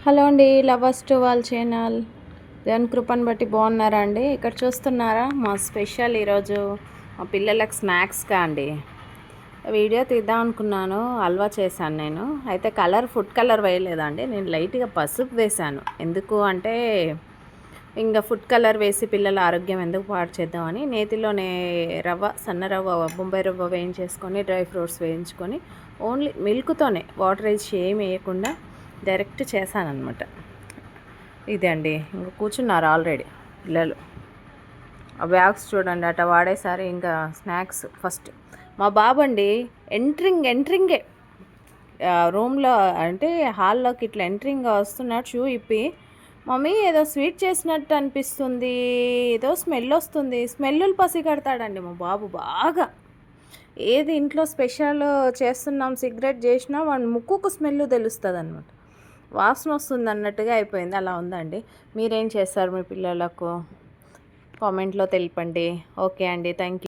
Hello అండి, lovers to వాళ్ళ channel. దేవుని కృపను బట్టి బాగున్నారా అండి? ఇక్కడ చూస్తున్నారా మా స్పెషల్ ఈరోజు మా పిల్లలకు స్నాక్స్గా అండి వీడియో తీద్దాం అనుకున్నాను. హల్వా చేశాను నేను. అయితే ఫుడ్ కలర్ వేయలేదండి, నేను లైట్గా పసుపు వేశాను. ఎందుకు అంటే ఇంకా ఫుడ్ కలర్ వేసి పిల్లల ఆరోగ్యం ఎందుకు పాడు చేద్దామని నేతిలోనే సన్న రవ్వ బొంబాయి రవ్వ వేయించేసుకొని డ్రై ఫ్రూట్స్ వేయించుకొని ఓన్లీ మిల్క్తోనే వాటర్ వేసి ఏం వేయకుండా డైరెక్ట్ చేశానమాట. ఇదే అండి, ఇంకా కూర్చున్నారు ఆల్రెడీ పిల్లలు. ఆ బ్యాగ్స్ చూడండి అట్లా వాడేసారి. ఇంకా స్నాక్స్ ఫస్ట్ మా బాబు అండి ఎంట్రింగే రూమ్లో అంటే హాల్లోకి ఇట్లా ఎంట్రింగ్ వస్తున్నాడు. షూ ఇప్పి, మమ్మీ ఏదో స్వీట్ చేసినట్టు అనిపిస్తుంది, ఏదో స్మెల్ వస్తుంది. స్మెల్లులు పసి కడతాడండి మా బాబు బాగా. ఏది ఇంట్లో స్పెషల్ చేస్తున్నాం, సిగరెట్ చేసినా వాడి ముక్కుకు స్మెల్ తెలుస్తుంది అనమాట. వాసన వస్తుంది అన్నట్టుగా అయిపోయింది. అలా ఉందండి. మీరేం చేస్తారు మీ పిల్లలకు? కామెంట్లో తెలిపండి. ఓకే అండి, థ్యాంక్ యూ.